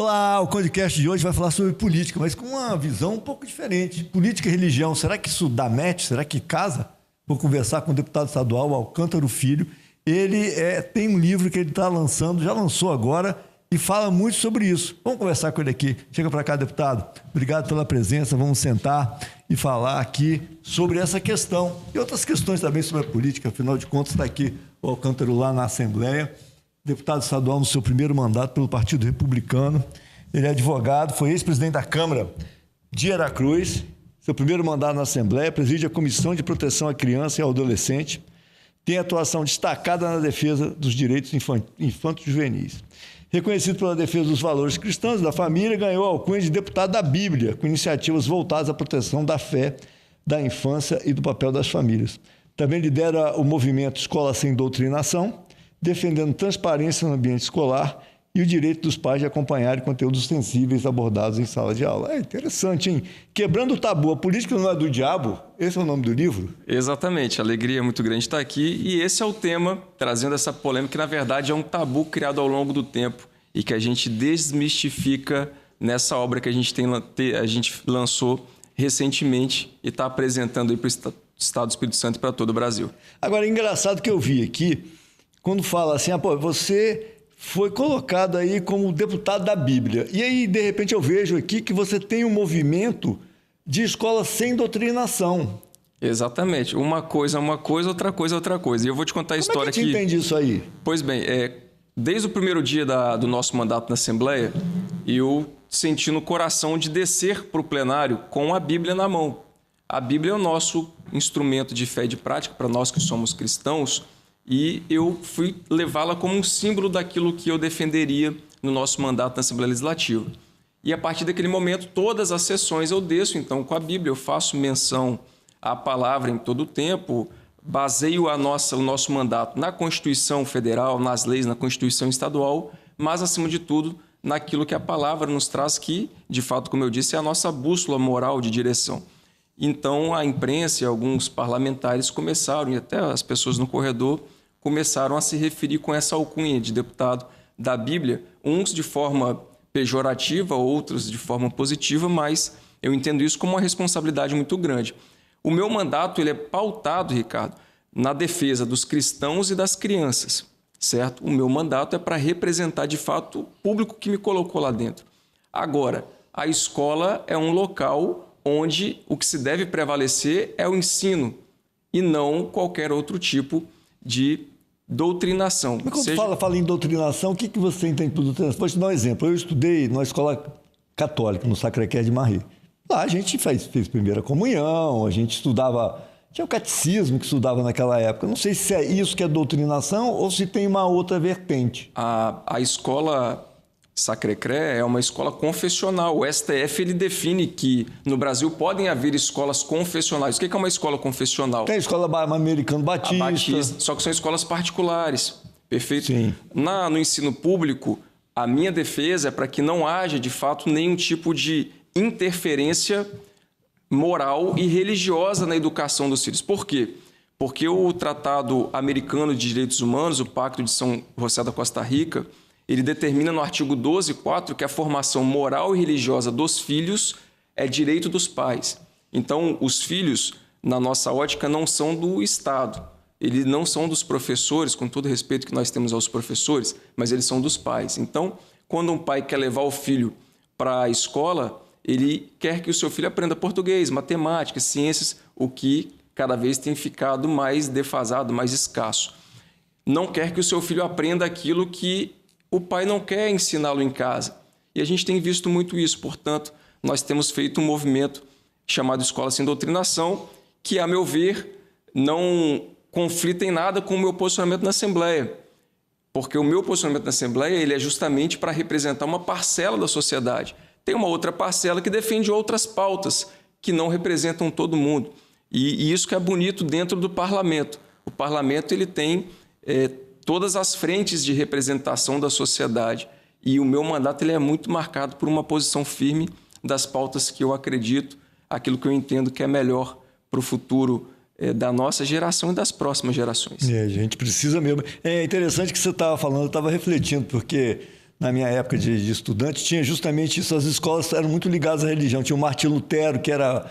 Olá, o podcast de hoje vai falar sobre política, mas com uma visão um pouco diferente. Política e religião, será que isso dá match? Será que casa? Vou conversar com o deputado estadual Alcântara Filho. Ele tem um livro que ele está lançando, já lançou agora, e fala muito sobre isso. Vamos conversar com ele aqui. Chega para cá, deputado. Obrigado pela presença. Vamos sentar e falar aqui sobre essa questão e outras questões também sobre a política. Afinal de contas, está aqui o Alcântara lá na Assembleia. Deputado estadual no seu primeiro mandato pelo Partido Republicano. Ele é advogado, foi ex-presidente da Câmara de Aracruz. Seu primeiro mandato na Assembleia, preside a Comissão de Proteção à Criança e ao Adolescente. Tem atuação destacada na defesa dos direitos infantos e juvenis. Reconhecido pela defesa dos valores cristãos e da família, ganhou a alcunha de deputado da Bíblia, com iniciativas voltadas à proteção da fé, da infância e do papel das famílias. Também lidera o movimento Escola Sem Doutrinação, defendendo transparência no ambiente escolar e o direito dos pais de acompanharem conteúdos sensíveis abordados em sala de aula. É interessante, hein? Quebrando o tabu, a política não é do diabo? Esse é o nome do livro? Exatamente, a alegria é muito grande estar aqui e esse é o tema, trazendo essa polêmica que na verdade é um tabu criado ao longo do tempo e que a gente desmistifica nessa obra que a gente lançou recentemente e está apresentando para o Estado do Espírito Santo e para todo o Brasil. Agora, é engraçado que eu vi aqui, quando fala assim, você foi colocado aí como deputado da Bíblia. E aí, de repente, eu vejo aqui que você tem um movimento de escola sem doutrinação. Exatamente. Uma coisa é uma coisa, outra coisa é outra coisa. E eu vou te contar a história aqui. Como é que você entende isso aí? Pois bem, desde o primeiro dia do nosso mandato na Assembleia, eu senti no coração de descer para o plenário com a Bíblia na mão. A Bíblia é o nosso instrumento de fé e de prática para nós que somos cristãos. E eu fui levá-la como um símbolo daquilo que eu defenderia no nosso mandato na Assembleia Legislativa. E a partir daquele momento, todas as sessões eu desço então com a Bíblia, eu faço menção à palavra em todo o tempo, baseio o nosso mandato na Constituição Federal, nas leis, na Constituição Estadual, mas, acima de tudo, naquilo que a palavra nos traz que, de fato, como eu disse, é a nossa bússola moral de direção. Então, a imprensa e alguns parlamentares começaram, e até as pessoas no corredor, começaram a se referir com essa alcunha de deputado da Bíblia, uns de forma pejorativa, outros de forma positiva, mas eu entendo isso como uma responsabilidade muito grande. O meu mandato ele é pautado, Ricardo, na defesa dos cristãos e das crianças, certo? O meu mandato é para representar, de fato, o público que me colocou lá dentro. Agora, a escola é um local onde o que se deve prevalecer é o ensino e não qualquer outro tipo de doutrinação. Mas quando fala em doutrinação, o que você entende por doutrinação? Vou te dar um exemplo. Eu estudei numa escola católica, no Sacré-Cœur de Marri. Lá a gente fez primeira comunhão, a gente estudava... Tinha o catecismo que estudava naquela época. Não sei se é isso que é doutrinação ou se tem uma outra vertente. A escola Sacré-Cœur é uma escola confessional. O STF ele define que no Brasil podem haver escolas confessionais. O que é uma escola confessional? Tem a escola Americano Batista. Só que são escolas particulares. Perfeito? Sim. No ensino público, a minha defesa é para que não haja, de fato, nenhum tipo de interferência moral e religiosa na educação dos filhos. Por quê? Porque o Tratado Americano de Direitos Humanos, o Pacto de São José da Costa Rica, ele determina no artigo 12.4 que a formação moral e religiosa dos filhos é direito dos pais. Então, os filhos, na nossa ótica, não são do Estado. Eles não são dos professores, com todo o respeito que nós temos aos professores, mas eles são dos pais. Então, quando um pai quer levar o filho para a escola, ele quer que o seu filho aprenda português, matemática, ciências, o que cada vez tem ficado mais defasado, mais escasso. Não quer que o seu filho aprenda aquilo que o pai não quer ensiná-lo em casa. E a gente tem visto muito isso. Portanto, nós temos feito um movimento chamado Escola Sem Doutrinação, que, a meu ver, não conflita em nada com o meu posicionamento na Assembleia. Porque o meu posicionamento na Assembleia ele é justamente para representar uma parcela da sociedade. Tem uma outra parcela que defende outras pautas que não representam todo mundo. E isso que é bonito dentro do parlamento. O parlamento ele tem todas as frentes de representação da sociedade. E o meu mandato ele é muito marcado por uma posição firme das pautas que eu acredito, aquilo que eu entendo que é melhor para o futuro da nossa geração e das próximas gerações. A gente precisa mesmo. É interessante que você estava falando, eu estava refletindo, porque na minha época de estudante, tinha justamente isso, as escolas eram muito ligadas à religião. Tinha o Martim Lutero, que era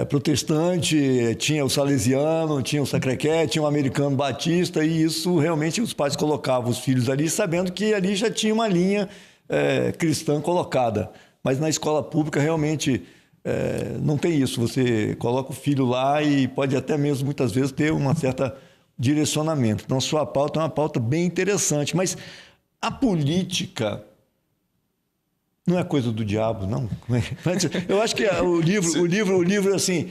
protestante, tinha o salesiano, tinha o Sacré-Cœur, tinha o americano batista, e isso realmente os pais colocavam os filhos ali, sabendo que ali já tinha uma linha cristã colocada. Mas na escola pública realmente não tem isso. Você coloca o filho lá e pode até mesmo muitas vezes ter um certo direcionamento. Então, sua pauta é uma pauta bem interessante, mas a política não é coisa do diabo, não. Eu acho que o livro, assim,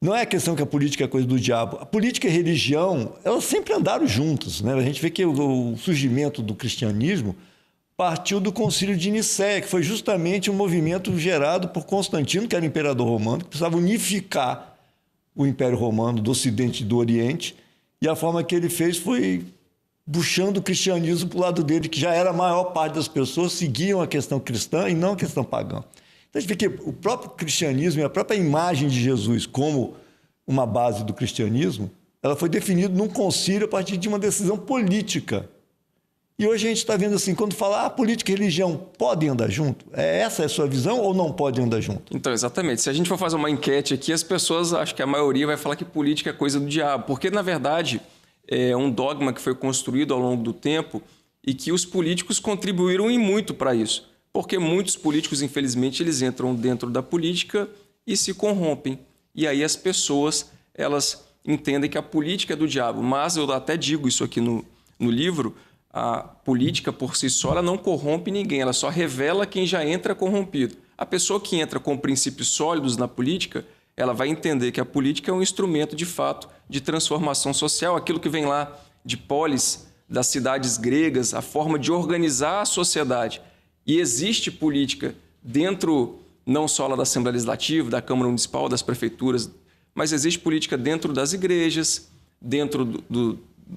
não é a questão que a política é coisa do diabo. A política e a religião, elas sempre andaram juntas, né? A gente vê que o surgimento do cristianismo partiu do Concílio de Nicéia, que foi justamente um movimento gerado por Constantino, que era imperador romano, que precisava unificar o Império Romano do Ocidente e do Oriente, e a forma que ele fez foi puxando o cristianismo para o lado dele, que já era a maior parte das pessoas seguiam a questão cristã e não a questão pagã. Então a gente vê que o próprio cristianismo e a própria imagem de Jesus como uma base do cristianismo, ela foi definida num concílio a partir de uma decisão política. E hoje a gente está vendo assim, quando fala política e religião podem andar junto, essa é a sua visão ou não podem andar junto? Então, exatamente. Se a gente for fazer uma enquete aqui, as pessoas, acho que a maioria vai falar que política é coisa do diabo, porque na verdade é um dogma que foi construído ao longo do tempo e que os políticos contribuíram e muito para isso. Porque muitos políticos, infelizmente, eles entram dentro da política e se corrompem. E aí as pessoas, elas entendem que a política é do diabo. Mas eu até digo isso aqui no livro, a política por si só ela não corrompe ninguém, ela só revela quem já entra corrompido. A pessoa que entra com princípios sólidos na política, ela vai entender que a política é um instrumento, de fato, de transformação social, aquilo que vem lá de polis, das cidades gregas, a forma de organizar a sociedade. E existe política dentro, não só lá da Assembleia Legislativa, da Câmara Municipal, das prefeituras, mas existe política dentro das igrejas, dentro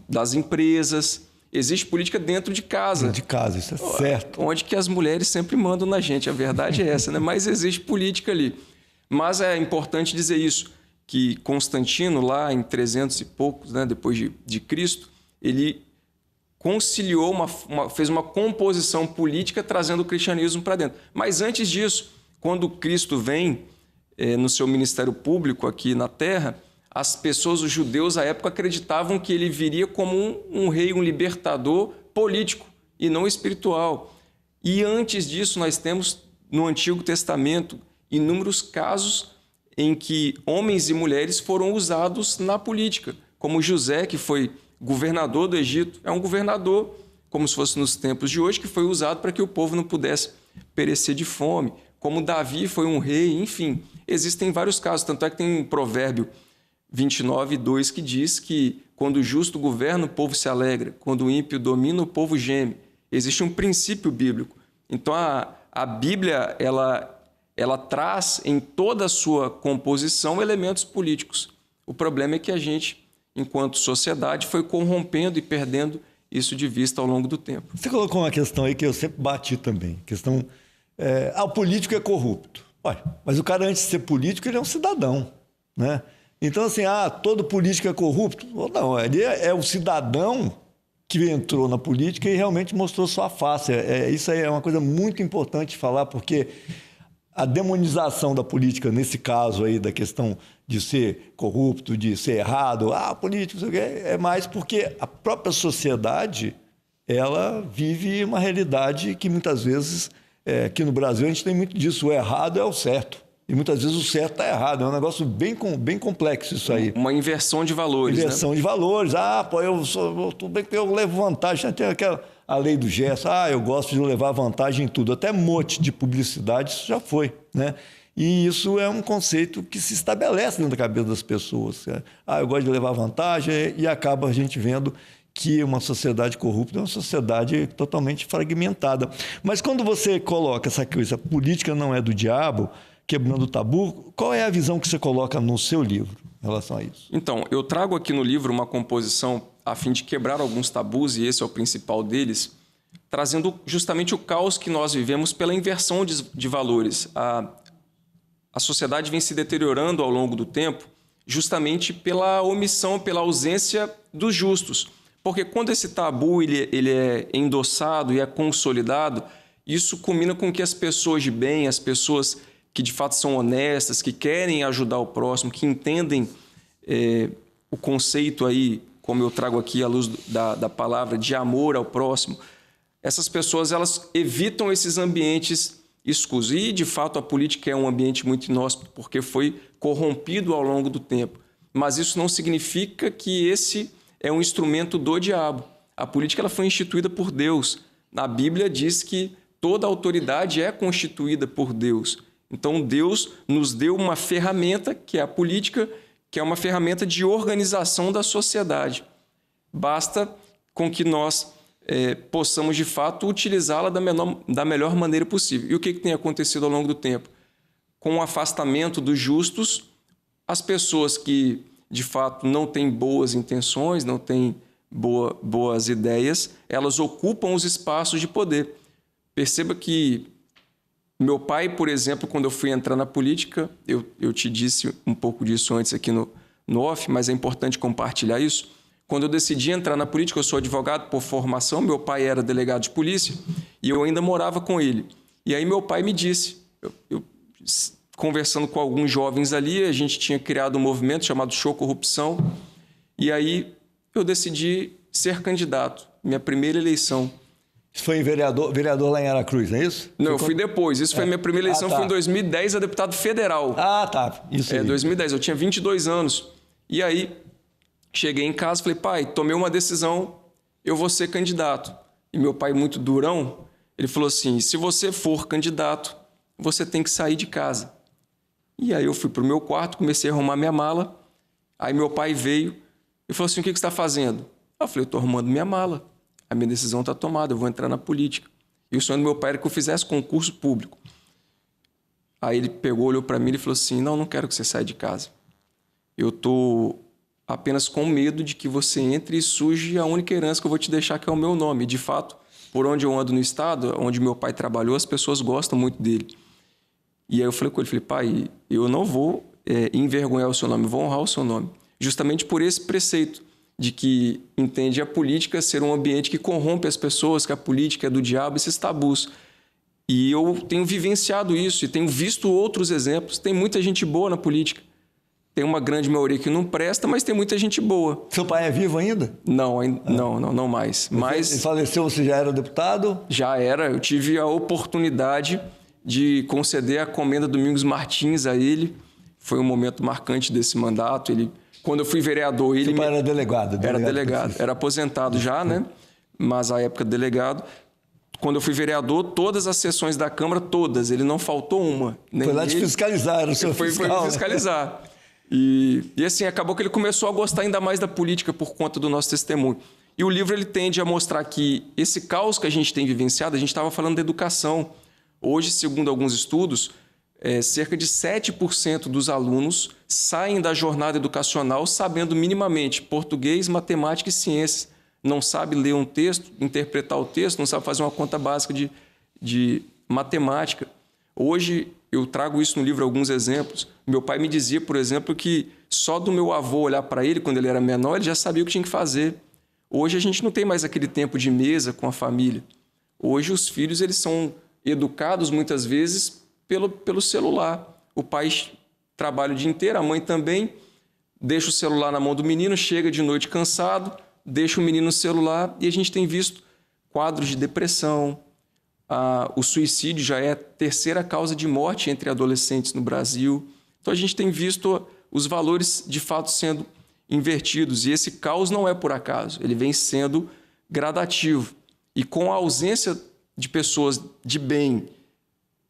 das empresas, existe política dentro de casa. Dentro de casa, isso é certo. Onde que as mulheres sempre mandam na gente, a verdade é essa, né? Mas existe política ali. Mas é importante dizer isso, que Constantino, lá em 300 e poucos, né, depois de Cristo, ele conciliou, fez uma composição política trazendo o cristianismo para dentro. Mas antes disso, quando Cristo vem no seu ministério público aqui na Terra, as pessoas, os judeus à época, acreditavam que ele viria como um rei, um libertador político e não espiritual. E antes disso, nós temos no Antigo Testamento inúmeros casos em que homens e mulheres foram usados na política, como José, que foi governador do Egito, é um governador, como se fosse nos tempos de hoje, que foi usado para que o povo não pudesse perecer de fome, como Davi foi um rei, enfim, existem vários casos, tanto é que tem um provérbio 29:2 que diz que quando o justo governa, o povo se alegra, quando o ímpio domina, o povo geme. Existe um princípio bíblico. Então a Bíblia, ela traz em toda a sua composição elementos políticos. O problema é que a gente, enquanto sociedade, foi corrompendo e perdendo isso de vista ao longo do tempo. Você colocou uma questão aí que eu sempre bati também. Questão, o político é corrupto. Olha, mas o cara, antes de ser político, ele é um cidadão, né? Então, assim, todo político é corrupto? Não, ele é o cidadão que entrou na política e realmente mostrou sua face. Isso aí é uma coisa muito importante falar, porque a demonização da política, nesse caso aí, da questão de ser corrupto, de ser errado, político, não sei o quê, é mais porque a própria sociedade, ela vive uma realidade que muitas vezes, aqui no Brasil, a gente tem muito disso, o errado é o certo. E muitas vezes o certo está errado. É um negócio bem complexo isso aí. Uma inversão de valores. Inversão de valores. Tudo bem que eu levo vantagem. Tem a lei do gesto. Eu gosto de levar vantagem em tudo. Até mote de publicidade, isso já foi, né? E isso é um conceito que se estabelece dentro da cabeça das pessoas. Eu gosto de levar vantagem, e acaba a gente vendo que uma sociedade corrupta é uma sociedade totalmente fragmentada. Mas quando você coloca essa coisa, a política não é do diabo, quebrando o tabu, qual é a visão que você coloca no seu livro em relação a isso? Então, eu trago aqui no livro uma composição a fim de quebrar alguns tabus, e esse é o principal deles, trazendo justamente o caos que nós vivemos pela inversão de valores. A sociedade vem se deteriorando ao longo do tempo justamente pela omissão, pela ausência dos justos. Porque quando esse tabu ele é endossado e é consolidado, isso culmina com que as pessoas de bem, as pessoas que de fato são honestas, que querem ajudar o próximo, que entendem o conceito aí, como eu trago aqui à luz da palavra, de amor ao próximo, essas pessoas elas evitam esses ambientes escusos. E, de fato, a política é um ambiente muito inóspito, porque foi corrompido ao longo do tempo. Mas isso não significa que esse é um instrumento do diabo. A política ela foi instituída por Deus. A Bíblia diz que toda autoridade é constituída por Deus. Então, Deus nos deu uma ferramenta, que é a política, que é uma ferramenta de organização da sociedade. Basta com que nós possamos, de fato, utilizá-la da melhor maneira possível. E o que tem acontecido ao longo do tempo? Com o afastamento dos justos, as pessoas que, de fato, não têm boas intenções, não têm boas ideias, elas ocupam os espaços de poder. Perceba que meu pai, por exemplo, quando eu fui entrar na política, eu te disse um pouco disso antes aqui no off, mas é importante compartilhar isso. Quando eu decidi entrar na política, eu sou advogado por formação, meu pai era delegado de polícia e eu ainda morava com ele. E aí meu pai me disse, conversando com alguns jovens ali, a gente tinha criado um movimento chamado Show Corrupção, e aí eu decidi ser candidato, minha primeira eleição. Isso foi em vereador lá em Aracruz, não é isso? Não, eu fui depois. Isso foi minha primeira eleição, foi em 2010 a deputado federal. Ah, tá. Isso aí. 2010. Eu tinha 22 anos. E aí, cheguei em casa e falei, pai, tomei uma decisão, eu vou ser candidato. E meu pai, muito durão, ele falou assim, se você for candidato, você tem que sair de casa. E aí eu fui para o meu quarto, comecei a arrumar minha mala. Aí meu pai veio e falou assim, o que você está fazendo? Eu falei, eu estou arrumando minha mala. A minha decisão está tomada, eu vou entrar na política. E o sonho do meu pai era que eu fizesse concurso público. Aí ele pegou, olhou para mim e falou assim, não quero que você saia de casa. Eu estou apenas com medo de que você entre e suje a única herança que eu vou te deixar, que é o meu nome. E, de fato, por onde eu ando no estado, onde meu pai trabalhou, as pessoas gostam muito dele. E aí eu falei com ele, pai, eu não vou envergonhar o seu nome, eu vou honrar o seu nome. Justamente por esse preceito de que entende a política ser um ambiente que corrompe as pessoas, que a política é do diabo, esses tabus. E eu tenho vivenciado isso e tenho visto outros exemplos. Tem muita gente boa na política. Tem uma grande maioria que não presta, mas tem muita gente boa. Seu pai é vivo ainda? Não mais. Mas ele faleceu, você já era deputado? Já era. Eu tive a oportunidade de conceder a comenda Domingos Martins a ele. Foi um momento marcante desse mandato. Quando eu fui vereador, ele... Seu pai era delegado? Era delegado. Era aposentado já, né? Mas à época delegado. Quando eu fui vereador, todas as sessões da Câmara, todas. Ele não faltou uma. Foi lá te fiscalizar, era o seu fiscal. Foi me fiscalizar. E assim, acabou que ele começou a gostar ainda mais da política por conta do nosso testemunho. E o livro ele tende a mostrar que esse caos que a gente tem vivenciado, a gente estava falando da educação. Hoje, segundo alguns estudos, cerca de 7% dos alunos saem da jornada educacional sabendo minimamente português, matemática e ciências. Não sabe ler um texto, interpretar o texto, não sabe fazer uma conta básica de matemática. Hoje, eu trago isso no livro, alguns exemplos. Meu pai me dizia, por exemplo, que só do meu avô olhar para ele, quando ele era menor, ele já sabia o que tinha que fazer. Hoje, a gente não tem mais aquele tempo de mesa com a família. Hoje, os filhos eles são educados, muitas vezes, pelo celular. O pai trabalha o dia inteiro, a mãe também, deixa o celular na mão do menino, chega de noite cansado, deixa o menino no celular e a gente tem visto quadros de depressão. O suicídio já é a terceira causa de morte entre adolescentes no Brasil. Então, a gente tem visto os valores, de fato, sendo invertidos. E esse caos não é por acaso, ele vem sendo gradativo. E com a ausência de pessoas de bem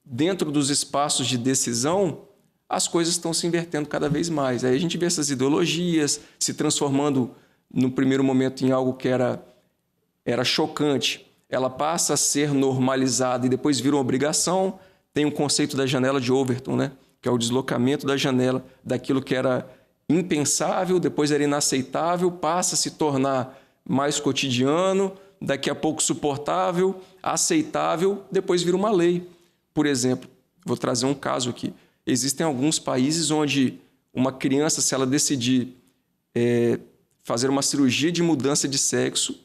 dentro dos espaços de decisão, as coisas estão se invertendo cada vez mais. Aí a gente vê essas ideologias se transformando, no primeiro momento, em algo que era chocante. Ela passa a ser normalizada e depois vira uma obrigação. Tem um conceito da janela de Overton, né? Que é o deslocamento da janela daquilo que era impensável, depois era inaceitável, passa a se tornar mais cotidiano, daqui a pouco suportável, aceitável, depois vira uma lei. Por exemplo, vou trazer um caso aqui. Existem alguns países onde uma criança, se ela decidir fazer uma cirurgia de mudança de sexo,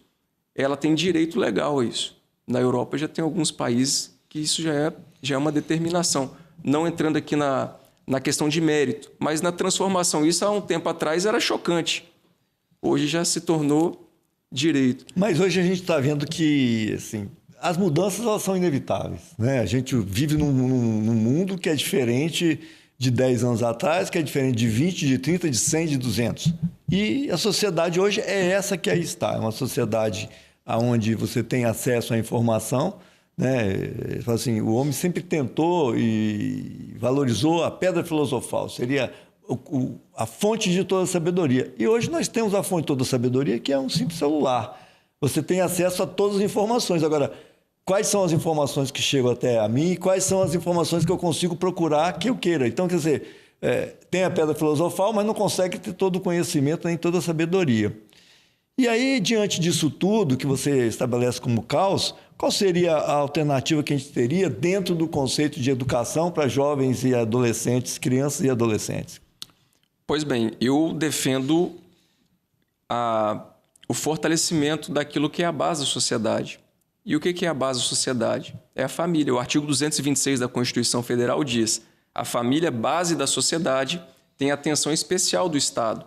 ela tem direito legal a isso. Na Europa já tem alguns países que isso já é uma determinação. Não entrando aqui na questão de mérito, mas na transformação. Isso há um tempo atrás era chocante. Hoje já se tornou direito. Mas hoje a gente está vendo que assim, as mudanças elas são inevitáveis, né? A gente vive num mundo que é diferente de 10 anos atrás, que é diferente de 20, de 30, de 100, de 200. E a sociedade hoje é essa que aí está. É uma sociedade onde você tem acesso à informação, né? Assim, o homem sempre tentou e valorizou a pedra filosofal, seria a fonte de toda a sabedoria. E hoje nós temos a fonte de toda a sabedoria, que é um simples celular. Você tem acesso a todas as informações. Agora, quais são as informações que chegam até a mim e quais são as informações que eu consigo procurar que eu queira? Então, quer dizer, tem a pedra filosofal, mas não consegue ter todo o conhecimento nem toda a sabedoria. E aí, diante disso tudo que você estabelece como caos, qual seria a alternativa que a gente teria dentro do conceito de educação para jovens e adolescentes, crianças e adolescentes? Pois bem, eu defendo o fortalecimento daquilo que é a base da sociedade. E o que é a base da sociedade? É a família. O artigo 226 da Constituição Federal diz: a família, base da sociedade, tem atenção especial do Estado.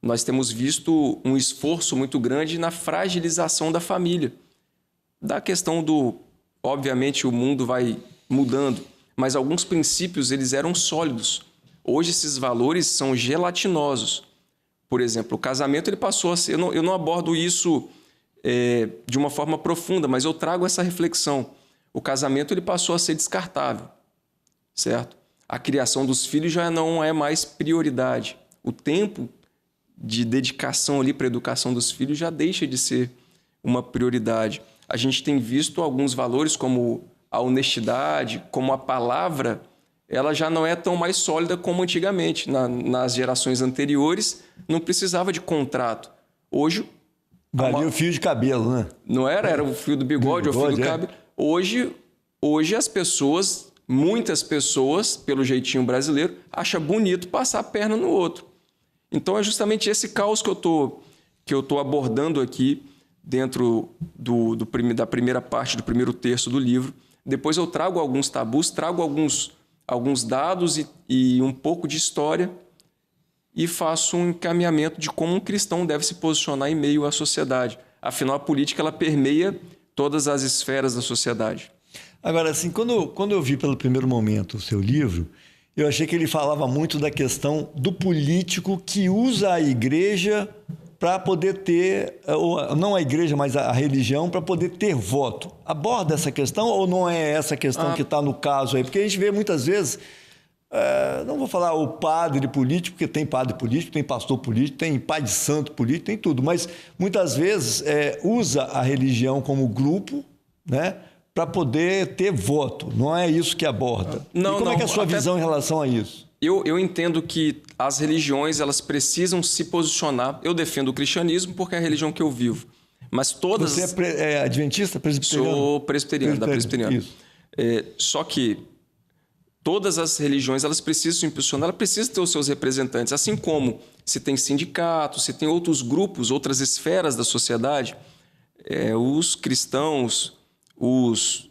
Nós temos visto um esforço muito grande na fragilização da família. Da questão obviamente, o mundo vai mudando, mas alguns princípios eles eram sólidos. Hoje esses valores são gelatinosos. Por exemplo, o casamento ele passou a ser... Eu não abordo isso de uma forma profunda, mas eu trago essa reflexão. O casamento ele passou a ser descartável, certo? A criação dos filhos já não é mais prioridade. O tempo de dedicação ali para a educação dos filhos já deixa de ser uma prioridade. A gente tem visto alguns valores como a honestidade, como a palavra, ela já não é tão mais sólida como antigamente. Nas gerações anteriores, não precisava de contrato. Hoje... Valia o fio de cabelo, né? Não era? Era o fio do bigode ou o fio do cabelo. Hoje as pessoas, muitas pessoas, pelo jeitinho brasileiro, acham bonito passar a perna no outro. Então é justamente esse caos que eu tô abordando aqui dentro da primeira parte, do primeiro terço do livro. Depois eu trago alguns tabus, trago alguns dados e um pouco de história e faço um encaminhamento de como um cristão deve se posicionar em meio à sociedade. Afinal, a política ela permeia todas as esferas da sociedade. Agora, assim, quando eu vi pelo primeiro momento o seu livro, eu achei que ele falava muito da questão do político que usa a igreja para poder ter, ou não a igreja, mas a religião, para poder ter voto. Aborda essa questão ou não é essa questão que está no caso aí? Porque a gente vê muitas vezes, não vou falar o padre político, porque tem padre político, tem pastor político, tem pai de santo político, tem tudo, mas muitas vezes usa a religião como grupo, né, para poder ter voto. Não é isso que aborda. Não, e como é que é a sua visão em relação a isso? Eu entendo que as religiões elas precisam se posicionar. Eu defendo o cristianismo porque é a religião que eu vivo. Mas todas... Você é adventista, presbiteriano? Sou presbiteriano, da presbiteriana. Isso. Só que todas as religiões elas precisam se impulsionar, elas precisam ter os seus representantes. Assim como se tem sindicatos, se tem outros grupos, outras esferas da sociedade, os cristãos, os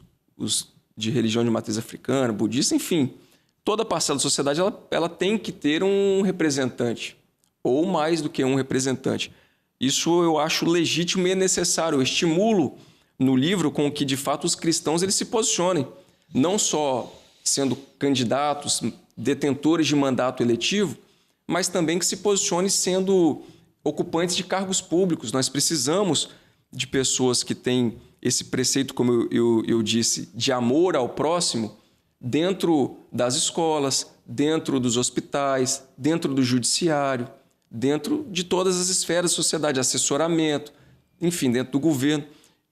de religião de matriz africana, budista, enfim... Toda parcela da sociedade ela tem que ter um representante, ou mais do que um representante. Isso eu acho legítimo e necessário. Eu estimulo no livro com que, de fato, os cristãos eles se posicionem, não só sendo candidatos, detentores de mandato eletivo, mas também que se posicionem sendo ocupantes de cargos públicos. Nós precisamos de pessoas que têm esse preceito, como eu disse, de amor ao próximo, dentro das escolas, dentro dos hospitais, dentro do judiciário, dentro de todas as esferas da sociedade, assessoramento, enfim, dentro do governo,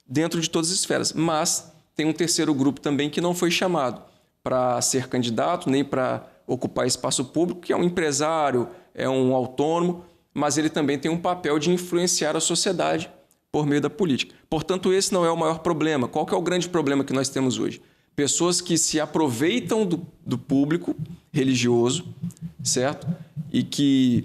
dentro de todas as esferas. Mas tem um terceiro grupo também que não foi chamado para ser candidato, nem para ocupar espaço público, que é um empresário, é um autônomo, mas ele também tem um papel de influenciar a sociedade por meio da política. Portanto, esse não é o maior problema. Qual que é o grande problema que nós temos hoje? Pessoas que se aproveitam do público religioso, certo? E que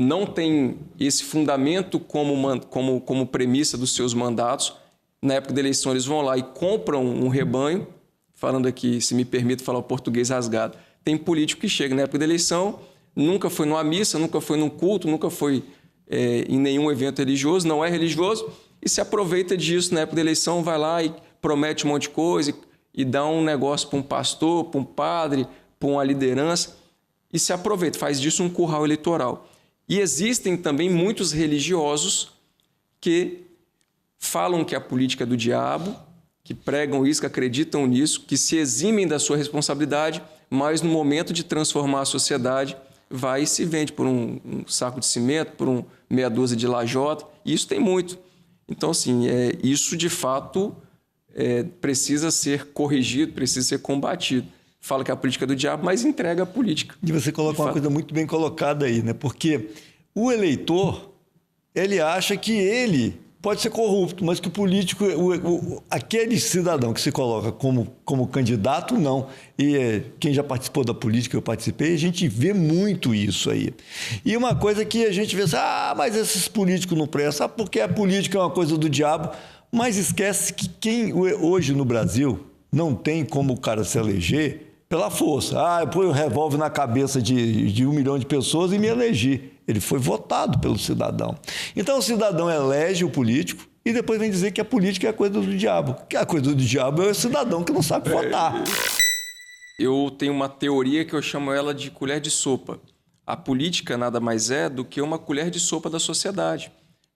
não têm esse fundamento como premissa dos seus mandatos. Na época da eleição, eles vão lá e compram um rebanho, falando aqui, se me permite falar o português rasgado. Tem político que chega na época da eleição, nunca foi numa missa, nunca foi num culto, nunca foi em nenhum evento religioso, não é religioso, e se aproveita disso na época da eleição, vai lá e promete um monte de coisa e dá um negócio para um pastor, para um padre, para uma liderança, e se aproveita, faz disso um curral eleitoral. E existem também muitos religiosos que falam que a política é do diabo, que pregam isso, que acreditam nisso, que se eximem da sua responsabilidade, mas no momento de transformar a sociedade, vai e se vende por um saco de cimento, por meia dúzia de lajota, e isso tem muito. Então, assim, isso de fato precisa ser corrigido, precisa ser combatido. Fala que a política é do diabo, mas entrega a política. E você coloca uma coisa muito bem colocada aí, né? Porque o eleitor, ele acha que ele pode ser corrupto, mas que o político, aquele cidadão que se coloca como candidato, não. E quem já participou da política, eu participei, a gente vê muito isso aí. E uma coisa que a gente vê assim, mas esses políticos não prestam, porque a política é uma coisa do diabo, mas esquece que quem hoje no Brasil não tem como o cara se eleger pela força. Eu ponho um revólver na cabeça de 1 milhão de pessoas e me elegi. Ele foi votado pelo cidadão. Então, o cidadão elege o político e depois vem dizer que a política é a coisa do diabo. Que a coisa do diabo é o cidadão que não sabe votar. Eu tenho uma teoria que eu chamo ela de colher de sopa. A política nada mais é do que uma colher de sopa da sociedade.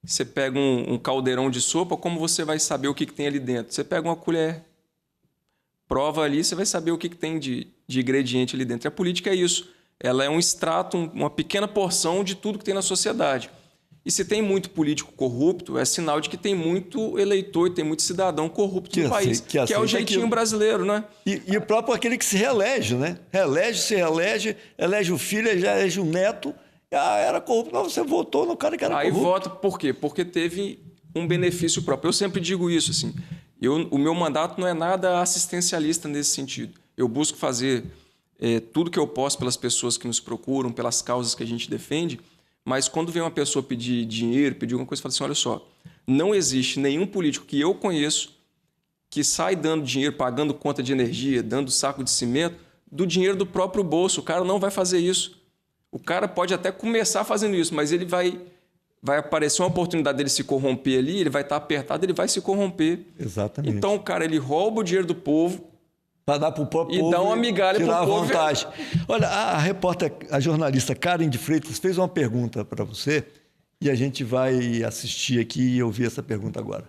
Você pega um caldeirão de sopa, como você vai saber o que tem ali dentro? Você pega uma colher, prova ali, você vai saber o que tem de ingrediente ali dentro. E a política é isso. Ela é um extrato, uma pequena porção de tudo que tem na sociedade. E se tem muito político corrupto, é sinal de que tem muito eleitor e tem muito cidadão corrupto no país, que é o jeitinho brasileiro, né? E o próprio aquele que se reelege, né? Elege o filho, elege o neto, era corrupto, mas você votou no cara que era corrupto. Aí vota por quê? Porque teve um benefício próprio. Eu sempre digo isso, assim, o meu mandato não é nada assistencialista nesse sentido. Eu busco fazer tudo que eu posso pelas pessoas que nos procuram, pelas causas que a gente defende, mas quando vem uma pessoa pedir dinheiro, pedir alguma coisa, eu falo assim, olha só, não existe nenhum político que eu conheço que sai dando dinheiro, pagando conta de energia, dando saco de cimento, do dinheiro do próprio bolso. O cara não vai fazer isso. O cara pode até começar fazendo isso, mas ele vai aparecer uma oportunidade dele se corromper ali, ele vai estar apertado, ele vai se corromper. Exatamente. Então o cara ele rouba o dinheiro do povo, para dar para o próprio povo e dar uma migalha tirar para o povo. Vantagem. Olha, a jornalista Karen de Freitas fez uma pergunta para você e a gente vai assistir aqui e ouvir essa pergunta agora.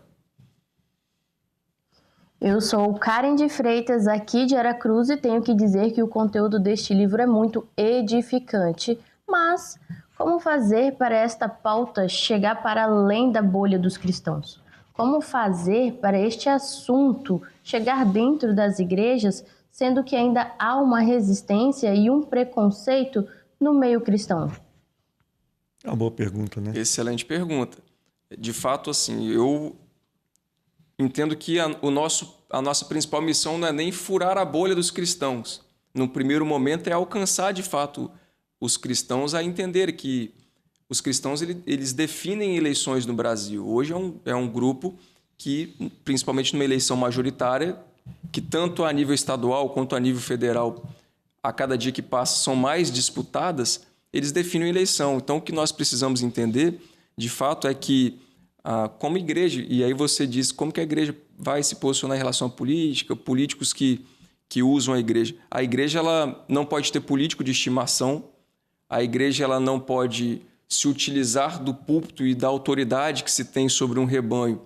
Eu sou Karen de Freitas, aqui de Aracruz, e tenho que dizer que o conteúdo deste livro é muito edificante. Mas como fazer para esta pauta chegar para além da bolha dos cristãos? Como fazer para este assunto chegar dentro das igrejas, sendo que ainda há uma resistência e um preconceito no meio cristão? É uma boa pergunta, né? Excelente pergunta. De fato, assim, eu entendo que a nossa principal missão não é nem furar a bolha dos cristãos. No primeiro momento é alcançar, de fato, os cristãos a entender que os cristãos eles definem eleições no Brasil. Hoje é um grupo que, principalmente numa eleição majoritária, que tanto a nível estadual quanto a nível federal, a cada dia que passa, são mais disputadas, eles definem a eleição. Então, o que nós precisamos entender, de fato, é que, como igreja, e aí você diz como que a igreja vai se posicionar em relação à política, políticos que usam a igreja ela não pode ter político de estimação, a igreja ela não pode se utilizar do púlpito e da autoridade que se tem sobre um rebanho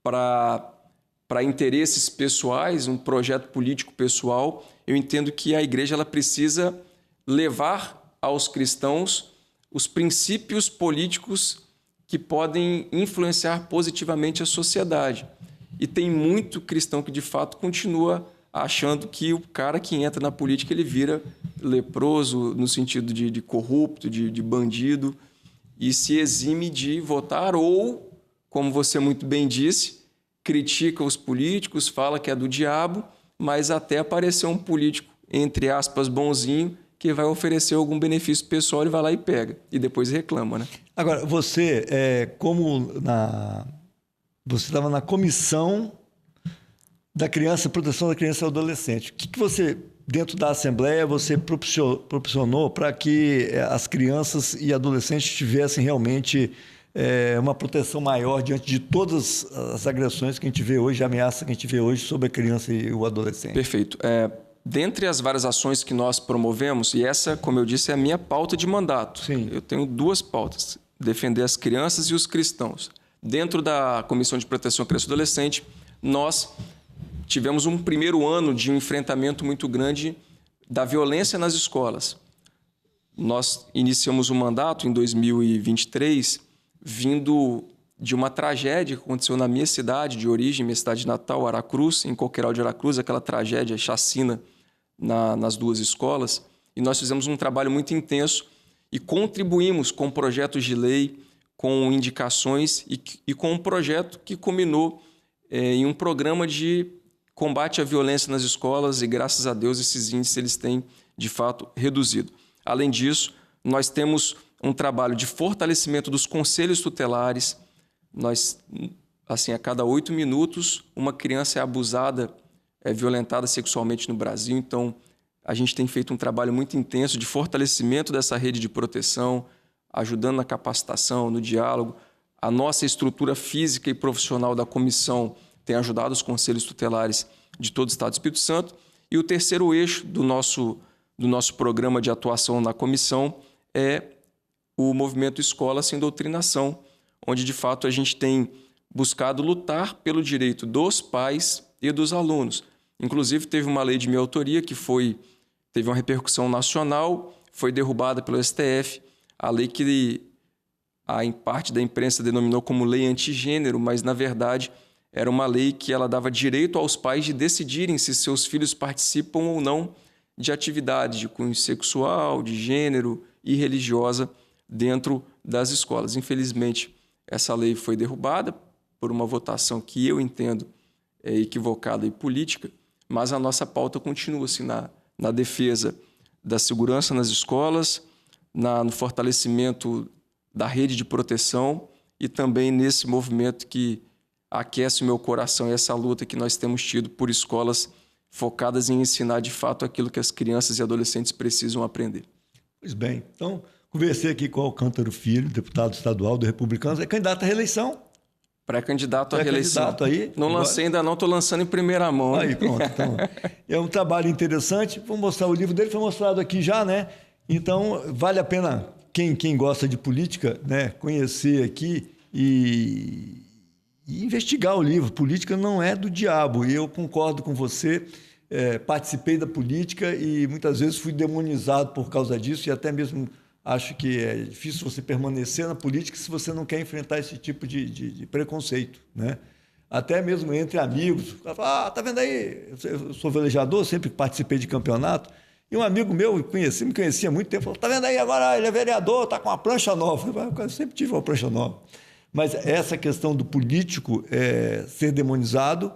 para interesses pessoais, um projeto político pessoal. Eu entendo que a igreja ela precisa levar aos cristãos os princípios políticos que podem influenciar positivamente a sociedade. E tem muito cristão que, de fato, continua achando que o cara que entra na política ele vira leproso, no sentido de corrupto, de bandido, e se exime de votar ou, como você muito bem disse, critica os políticos, fala que é do diabo, mas até apareceu um político, entre aspas, bonzinho, que vai oferecer algum benefício pessoal, ele vai lá e pega. E depois reclama, né? Agora, você, você estava na comissão da criança, proteção da criança e do adolescente. O que você, dentro da Assembleia, você proporcionou para que as crianças e adolescentes tivessem realmente uma proteção maior diante de todas as agressões que a gente vê hoje, a ameaça que a gente vê hoje sobre a criança e o adolescente? Perfeito. Dentre as várias ações que nós promovemos, e essa, como eu disse, é a minha pauta de mandato. Sim. Eu tenho 2 pautas: defender as crianças e os cristãos. Dentro da Comissão de Proteção à Criança e Adolescente, nós tivemos um primeiro ano de um enfrentamento muito grande da violência nas escolas. Nós iniciamos o mandato em 2023, vindo de uma tragédia que aconteceu na minha cidade de origem, minha cidade natal, Aracruz, em Coqueiral de Aracruz, aquela tragédia, chacina nas 2 escolas. E nós fizemos um trabalho muito intenso e contribuímos com projetos de lei, com indicações e com um projeto que culminou em um programa de combate à violência nas escolas, e graças a Deus esses índices eles têm, de fato, reduzido. Além disso, nós temos um trabalho de fortalecimento dos conselhos tutelares. Nós, assim, a cada 8 minutos, uma criança é abusada, é violentada sexualmente no Brasil. Então, a gente tem feito um trabalho muito intenso de fortalecimento dessa rede de proteção, ajudando na capacitação, no diálogo. A nossa estrutura física e profissional da comissão tem ajudado os conselhos tutelares de todo o Estado do Espírito Santo. E o terceiro eixo do nosso programa de atuação na comissão é o movimento Escola Sem Doutrinação, onde, de fato, a gente tem buscado lutar pelo direito dos pais e dos alunos. Inclusive, teve uma lei de minha autoria que teve uma repercussão nacional, foi derrubada pelo STF, a lei que em parte da imprensa denominou como lei antigênero, mas, na verdade, era uma lei que ela dava direito aos pais de decidirem se seus filhos participam ou não de atividades de cunho sexual, de gênero e religiosa dentro das escolas. Infelizmente, essa lei foi derrubada por uma votação que eu entendo equivocada e política, mas a nossa pauta continua assim, na defesa da segurança nas escolas, no fortalecimento da rede de proteção e também nesse movimento que aquece o meu coração e essa luta que nós temos tido por escolas focadas em ensinar de fato aquilo que as crianças e adolescentes precisam aprender. Pois bem, então conversei aqui com o Alcântara Filho, deputado estadual do Republicanos, é candidato à reeleição. Pré-candidato à reeleição. Aí, não lancei ainda não, estou lançando em primeira mão. Aí, pronto. Então, é um trabalho interessante. Vou mostrar o livro dele, foi mostrado aqui já, né? Então, vale a pena quem gosta de política, né, conhecer aqui e investigar o livro. Política não é do diabo. E eu concordo com você. Participei da política e muitas vezes fui demonizado por causa disso e até mesmo acho que é difícil você permanecer na política se você não quer enfrentar esse tipo de preconceito, né? Até mesmo entre amigos. O cara fala, tá vendo aí? Eu sou velejador, sempre participei de campeonato. E um amigo meu me conhecia há muito tempo, falou, tá vendo aí, agora ele é vereador, tá com uma prancha nova. Eu sempre tive uma prancha nova. Mas essa questão do político ser demonizado,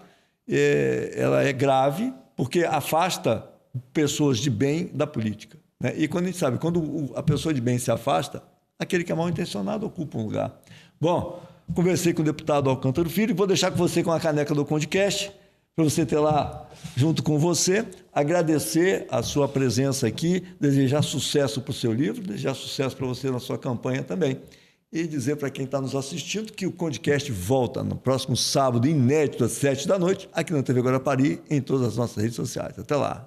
ela é grave, porque afasta pessoas de bem da política, né? E quando a gente sabe, quando a pessoa de bem se afasta, aquele que é mal intencionado ocupa um lugar. Bom, conversei com o deputado Alcântara Filho, vou deixar com você com a caneca do Condecast, para você ter lá junto com você, agradecer a sua presença aqui, desejar sucesso para o seu livro, desejar sucesso para você na sua campanha também. E dizer para quem está nos assistindo que o Condecast volta no próximo sábado, inédito, às 7h, aqui na TV Guarapari, em todas as nossas redes sociais. Até lá.